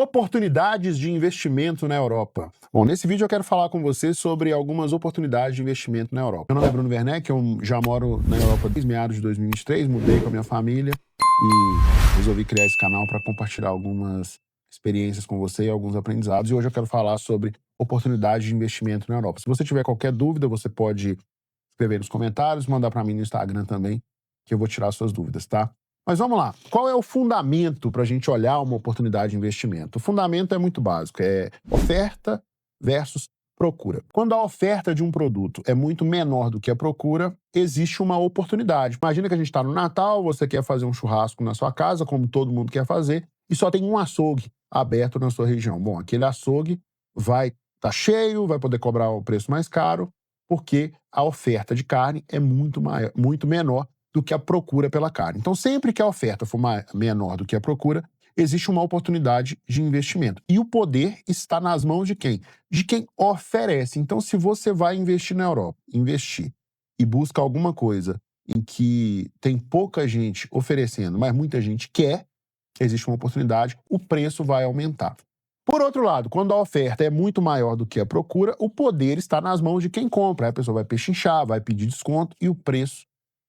Oportunidades de investimento na Europa. Bom, nesse vídeo eu quero falar com você sobre algumas oportunidades de investimento na Europa. Meu nome é Bruno Werneck, eu já moro na Europa desde meados de 2023, mudei com a minha família e resolvi criar esse canal para compartilhar algumas experiências com você e alguns aprendizados. E hoje eu quero falar sobre oportunidades de investimento na Europa. Se você tiver qualquer dúvida, você pode escrever nos comentários, mandar para mim no Instagram também, que eu vou tirar suas dúvidas, tá? Mas vamos lá. Qual é o fundamento para a gente olhar uma oportunidade de investimento? O fundamento é muito básico, é oferta versus procura. Quando a oferta de um produto é muito menor do que a procura, existe uma oportunidade. Imagina que a gente está no Natal, você quer fazer um churrasco na sua casa, como todo mundo quer fazer, e só tem um açougue aberto na sua região. Bom, aquele açougue vai estar cheio, vai poder cobrar o preço mais caro, porque a oferta de carne é muito menor do que a procura pela carne. Então, sempre que a oferta for menor do que a procura, existe uma oportunidade de investimento. E o poder está nas mãos de quem? De quem oferece. Então, se você vai investir na Europa, investir e busca alguma coisa em que tem pouca gente oferecendo, mas muita gente quer, existe uma oportunidade, o preço vai aumentar. Por outro lado, quando a oferta é muito maior do que a procura, o poder está nas mãos de quem compra. Aí a pessoa vai pechinchar, vai pedir desconto e o preço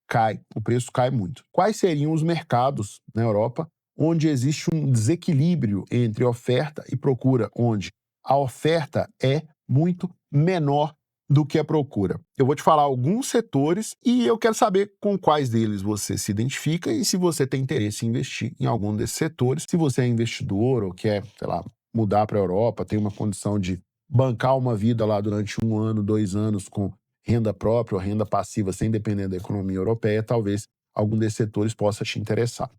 cai muito. Quais seriam os mercados na Europa onde existe um desequilíbrio entre oferta e procura, onde a oferta é muito menor do que a procura? Eu vou te falar alguns setores e eu quero saber com quais deles você se identifica e se você tem interesse em investir em algum desses setores. Se você é investidor ou quer, sei lá, mudar para a Europa, tem uma condição de bancar uma vida lá durante 1 ano, 2 anos com renda própria ou renda passiva sem depender da economia europeia, talvez algum desses setores possa te interessar.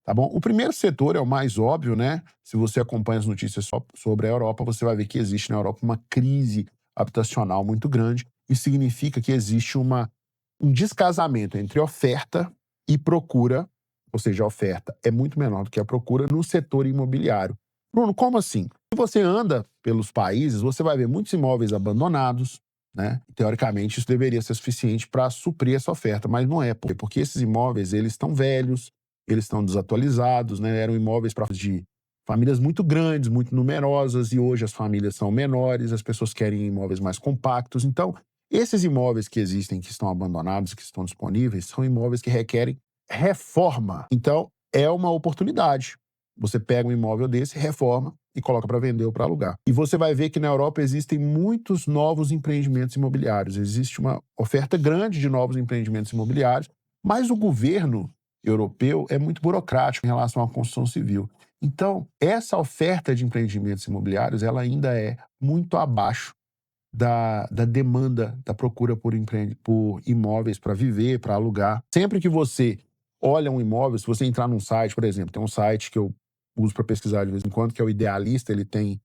Tá bom? O primeiro setor é o mais óbvio, né? Se você acompanha as notícias sobre a Europa, você vai ver que existe na Europa uma crise habitacional muito grande. Isso significa que existe um descasamento entre oferta e procura, ou seja, a oferta é muito menor do que a procura no setor imobiliário. Bruno, como assim? Se você anda pelos países, você vai ver muitos imóveis abandonados, né? Teoricamente, isso deveria ser suficiente para suprir essa oferta, mas não é, porque esses imóveis eles estão velhos, eles estão desatualizados, né? Eram imóveis de famílias muito grandes, muito numerosas, e hoje as famílias são menores, as pessoas querem imóveis mais compactos. Então, esses imóveis que existem, que estão abandonados, que estão disponíveis, são imóveis que requerem reforma. Então, é uma oportunidade. Você pega um imóvel desse, reforma e coloca para vender ou para alugar. E você vai ver que na Europa existem muitos novos empreendimentos imobiliários. Existe uma oferta grande de novos empreendimentos imobiliários, mas o governo europeu é muito burocrático em relação à construção civil. Então, essa oferta de empreendimentos imobiliários, ela ainda é muito abaixo da demanda, da procura por imóveis para viver, para alugar. Sempre que você olha um imóvel, se você entrar num site, por exemplo, tem um site que eu uso para pesquisar de vez em quando, que é o Idealista, ele tem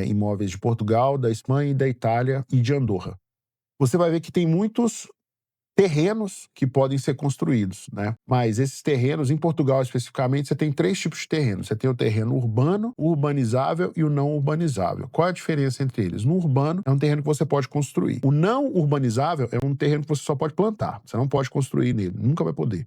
imóveis de Portugal, da Espanha, da Itália e de Andorra. Você vai ver que tem muitos terrenos que podem ser construídos, né? Mas esses terrenos, em Portugal especificamente, você tem 3 tipos de terrenos. Você tem o terreno urbano, o urbanizável e o não urbanizável. Qual é a diferença entre eles? No urbano, é um terreno que você pode construir. O não urbanizável é um terreno que você só pode plantar. Você não pode construir nele, nunca vai poder.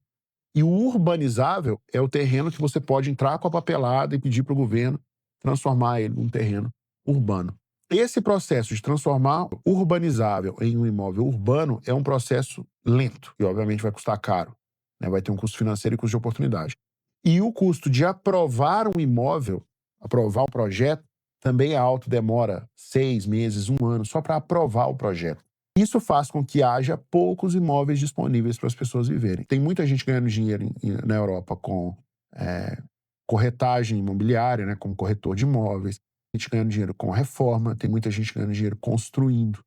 E o urbanizável é o terreno que você pode entrar com a papelada e pedir para o governo transformar ele num terreno urbano. Esse processo de transformar o urbanizável em um imóvel urbano é um processo lento e, obviamente, vai custar caro, né? Vai ter um custo financeiro e custo de oportunidade. E o custo de aprovar um imóvel, aprovar um projeto, também é alto, demora 6 meses, 1 ano, só para aprovar o projeto. Isso faz com que haja poucos imóveis disponíveis para as pessoas viverem. Tem muita gente ganhando dinheiro na Europa com corretagem imobiliária, né, como corretor de imóveis, gente ganhando dinheiro com reforma, tem muita gente ganhando dinheiro construindo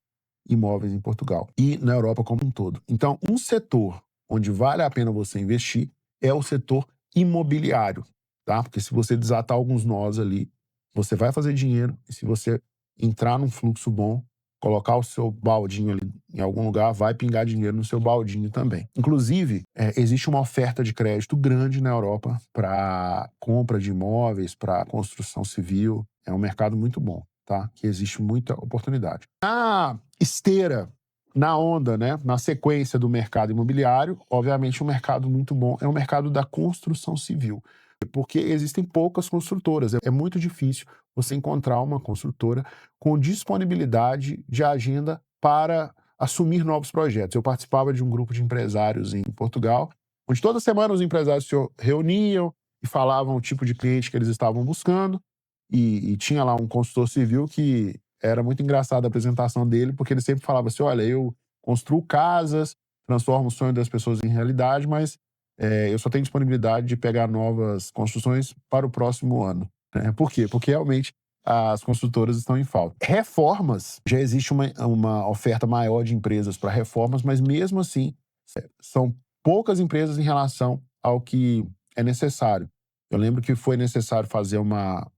imóveis em Portugal e na Europa como um todo. Então, um setor onde vale a pena você investir é o setor imobiliário, tá? Porque se você desatar alguns nós ali, você vai fazer dinheiro e se você entrar num fluxo bom, colocar o seu baldinho ali em algum lugar, vai pingar dinheiro no seu baldinho também. Inclusive, existe uma oferta de crédito grande na Europa para compra de imóveis, para construção civil. É um mercado muito bom, tá? Que existe muita oportunidade. Na esteira, na onda, né? Na sequência do mercado imobiliário, obviamente um mercado muito bom é o mercado da construção civil. Porque existem poucas construtoras. É muito difícil você encontrar uma construtora com disponibilidade de agenda para assumir novos projetos. Eu participava de um grupo de empresários em Portugal, onde toda semana os empresários se reuniam e falavam o tipo de cliente que eles estavam buscando, e tinha lá um consultor civil que era muito engraçada a apresentação dele, porque ele sempre falava assim: olha, eu construo casas, transformo o sonho das pessoas em realidade, mas eu só tenho disponibilidade de pegar novas construções para o próximo ano. Né? Por quê? Porque realmente as construtoras estão em falta. Reformas, já existe uma oferta maior de empresas para reformas, mas mesmo assim são poucas empresas em relação ao que é necessário. Eu lembro que foi necessário fazer uma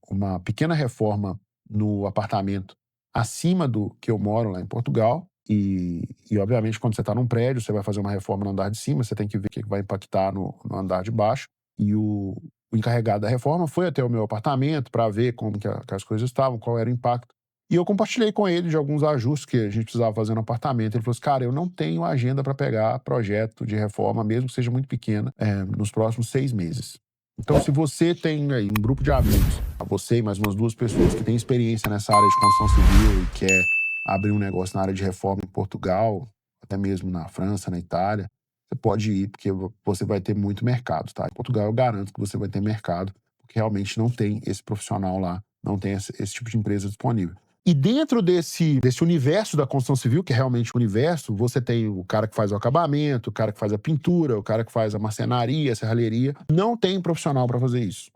pequena reforma no apartamento acima do que eu moro lá em Portugal. E obviamente, quando você está num prédio, você vai fazer uma reforma no andar de cima, você tem que ver o que vai impactar no andar de baixo. E o encarregado da reforma foi até o meu apartamento para ver como que as coisas estavam, qual era o impacto. E eu compartilhei com ele de alguns ajustes que a gente precisava fazer no apartamento. Ele falou assim: cara, eu não tenho agenda para pegar projeto de reforma, mesmo que seja muito pequena, nos próximos 6 meses. Então, se você tem aí um grupo de amigos, você e mais umas 2 pessoas que têm experiência nessa área de construção civil e quer abrir um negócio na área de reforma em Portugal, até mesmo na França, na Itália, você pode ir, porque você vai ter muito mercado, tá? Em Portugal eu garanto que você vai ter mercado, porque realmente não tem esse profissional lá, não tem esse tipo de empresa disponível. E dentro desse universo da construção civil, que é realmente um universo, você tem o cara que faz o acabamento, o cara que faz a pintura, o cara que faz a marcenaria, a serralheria. Não tem profissional para fazer isso.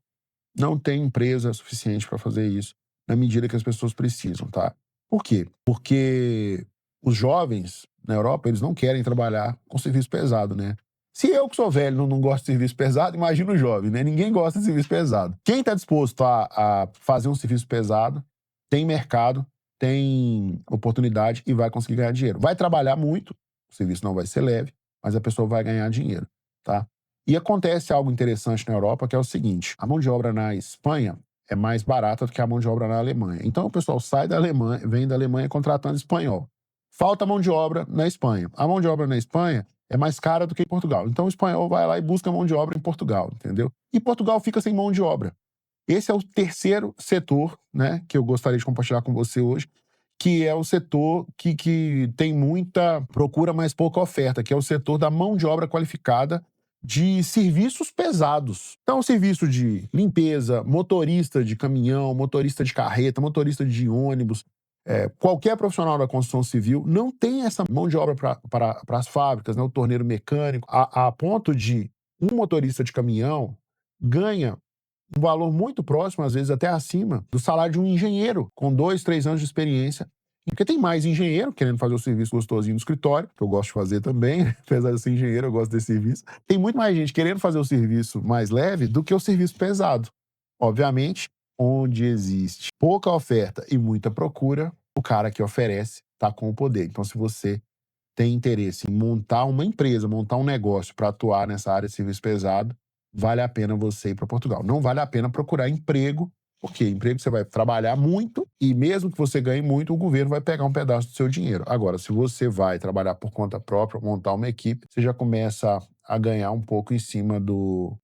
Não tem empresa suficiente para fazer isso na medida que as pessoas precisam, tá? Por quê? Porque os jovens na Europa, eles não querem trabalhar com serviço pesado, né? Se eu que sou velho não gosto de serviço pesado, imagina o jovem, né? Ninguém gosta de serviço pesado. Quem está disposto a fazer um serviço pesado tem mercado, tem oportunidade e vai conseguir ganhar dinheiro. Vai trabalhar muito, o serviço não vai ser leve, mas a pessoa vai ganhar dinheiro, tá? E acontece algo interessante na Europa, que é o seguinte: a mão de obra na Espanha é mais barata do que a mão de obra na Alemanha. Então o pessoal sai da Alemanha, vem da Alemanha contratando espanhol. Falta mão de obra na Espanha. A mão de obra na Espanha é mais cara do que em Portugal. Então o espanhol vai lá e busca mão de obra em Portugal, entendeu? E Portugal fica sem mão de obra. Esse é o terceiro setor, né, que eu gostaria de compartilhar com você hoje, que é o setor que tem muita procura, mas pouca oferta, que é o setor da mão de obra qualificada de serviços pesados. Então, serviço de limpeza, motorista de caminhão, motorista de carreta, motorista de ônibus, qualquer profissional da construção civil não tem essa mão de obra para as fábricas, né, o torneiro mecânico, a ponto de um motorista de caminhão ganha um valor muito próximo, às vezes até acima, do salário de um engenheiro com 2, 3 anos de experiência. Porque tem mais engenheiro querendo fazer o serviço gostosinho no escritório, que eu gosto de fazer também, apesar de ser engenheiro, eu gosto desse serviço. Tem muito mais gente querendo fazer o serviço mais leve do que o serviço pesado. Obviamente, onde existe pouca oferta e muita procura, o cara que oferece está com o poder. Então, se você tem interesse em montar uma empresa, montar um negócio para atuar nessa área de serviço pesado, vale a pena você ir para Portugal. Não vale a pena procurar emprego, porque emprego você vai trabalhar muito e mesmo que você ganhe muito, o governo vai pegar um pedaço do seu dinheiro. Agora, se você vai trabalhar por conta própria, montar uma equipe, você já começa a ganhar um pouco em cima do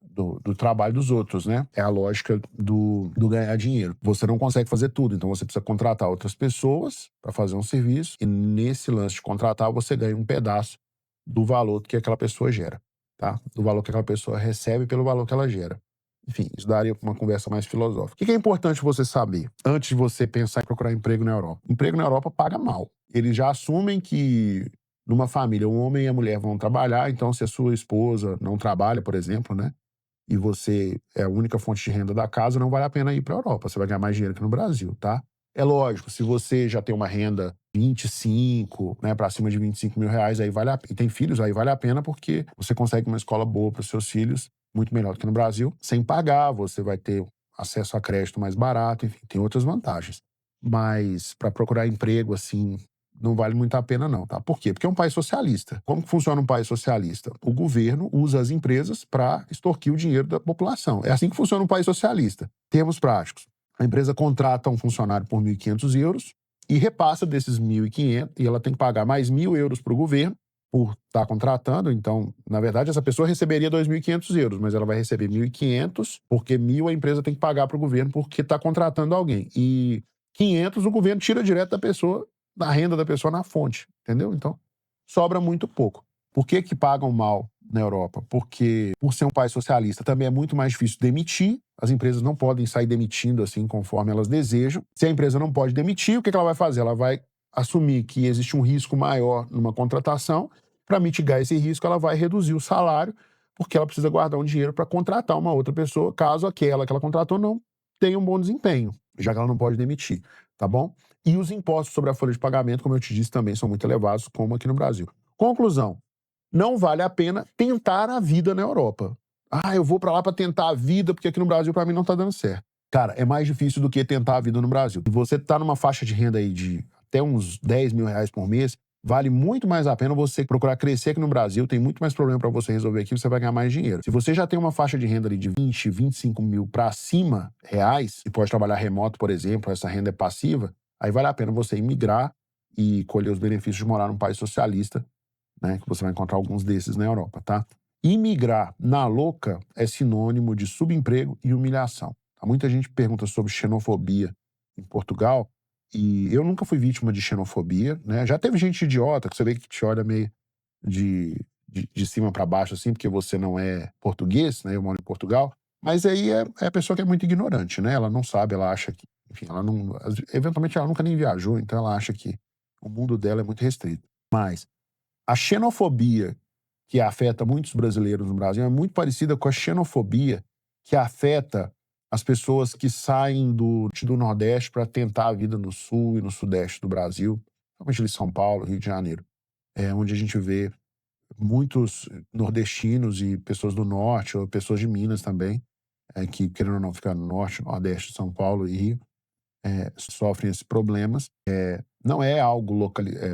trabalho dos outros, né? É a lógica do ganhar dinheiro. Você não consegue fazer tudo, então você precisa contratar outras pessoas para fazer um serviço e nesse lance de contratar, você ganha um pedaço do valor que aquela pessoa gera, tá? Do valor que aquela pessoa recebe pelo valor que ela gera. Enfim, isso daria uma conversa mais filosófica. O que é importante você saber antes de você pensar em procurar emprego na Europa? Emprego na Europa paga mal. Eles já assumem que numa família o homem e a mulher vão trabalhar, então se a sua esposa não trabalha, por exemplo, né? E você é a única fonte de renda da casa, não vale a pena ir para a Europa. Você vai ganhar mais dinheiro que no Brasil, tá? É lógico, se você já tem uma renda 25, né, para cima de 25 mil reais, aí vale a pena. E tem filhos, aí vale a pena porque você consegue uma escola boa para os seus filhos, muito melhor do que no Brasil, sem pagar, você vai ter acesso a crédito mais barato, enfim, tem outras vantagens. Mas para procurar emprego, assim, não vale muito a pena não, tá? Por quê? Porque é um país socialista. Como que funciona um país socialista? O governo usa as empresas para extorquir o dinheiro da população. É assim que funciona um país socialista. Termos práticos. A empresa contrata um funcionário por 1.500 euros e repassa desses 1.500 e ela tem que pagar mais 1.000 euros para o governo por estar contratando. Então, na verdade, essa pessoa receberia 2.500 euros, mas ela vai receber 1.500, porque 1.000 a empresa tem que pagar para o governo porque está contratando alguém. E 500 o governo tira direto da pessoa, da renda da pessoa na fonte, entendeu? Então, sobra muito pouco. Por que que pagam mal na Europa? Porque, por ser um país socialista, também é muito mais difícil demitir. As empresas não podem sair demitindo assim conforme elas desejam. Se a empresa não pode demitir, o que que ela vai fazer? Ela vai assumir que existe um risco maior numa contratação. Para mitigar esse risco, ela vai reduzir o salário, porque ela precisa guardar um dinheiro para contratar uma outra pessoa, caso aquela que ela contratou não tenha um bom desempenho, já que ela não pode demitir, tá bom? E os impostos sobre a folha de pagamento, como eu te disse, também são muito elevados, como aqui no Brasil. Conclusão: não vale a pena tentar a vida na Europa. Ah, eu vou para lá para tentar a vida, porque aqui no Brasil para mim não tá dando certo. Cara, é mais difícil do que tentar a vida no Brasil. Se você tá numa faixa de renda aí de até uns 10 mil reais por mês, vale muito mais a pena você procurar crescer aqui no Brasil, tem muito mais problema para você resolver aqui, você vai ganhar mais dinheiro. Se você já tem uma faixa de renda ali de 20, 25 mil para cima reais, e pode trabalhar remoto, por exemplo, essa renda é passiva, aí vale a pena você imigrar e colher os benefícios de morar num país socialista, né, que você vai encontrar alguns desses na Europa, tá? Imigrar na louca é sinônimo de subemprego e humilhação. Muita gente pergunta sobre xenofobia em Portugal, e eu nunca fui vítima de xenofobia, né? Já teve gente idiota que você vê que te olha meio de cima para baixo, assim, porque você não é português, né? Eu moro em Portugal. Mas aí é a pessoa que é muito ignorante, né? Ela não sabe, ela acha que, enfim, ela não. Eventualmente ela nunca nem viajou, então ela acha que o mundo dela é muito restrito. Mas a xenofobia que afeta muitos brasileiros no Brasil é muito parecida com a xenofobia que afeta as pessoas que saem do Nordeste para tentar a vida no Sul e no Sudeste do Brasil, principalmente de São Paulo, Rio de Janeiro, onde a gente vê muitos nordestinos e pessoas do Norte, ou pessoas de Minas também, que, querendo ou não, ficam no Norte, Nordeste, São Paulo e Rio, sofrem esses problemas. Não é algo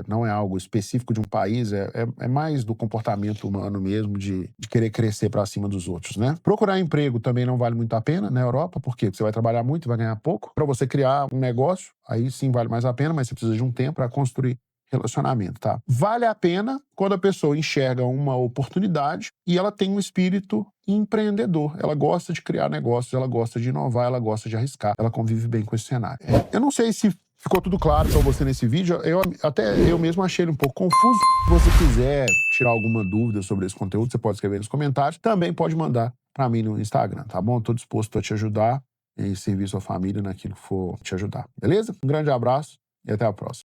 não é algo específico de um país, é mais do comportamento humano mesmo, de querer crescer para cima dos outros, né? Procurar emprego também não vale muito a pena na Europa, por quê? Porque você vai trabalhar muito e vai ganhar pouco. Para você criar um negócio, aí sim vale mais a pena, mas você precisa de um tempo para construir relacionamento, tá? Vale a pena quando a pessoa enxerga uma oportunidade e ela tem um espírito empreendedor. Ela gosta de criar negócios, ela gosta de inovar, ela gosta de arriscar, ela convive bem com esse cenário. Eu não sei se ficou tudo claro para você nesse vídeo. Até eu mesmo achei ele um pouco confuso. Se você quiser tirar alguma dúvida sobre esse conteúdo, você pode escrever nos comentários. Também pode mandar para mim no Instagram, tá bom? Estou disposto a te ajudar e servir sua família naquilo que for te ajudar. Beleza? Um grande abraço e até a próxima.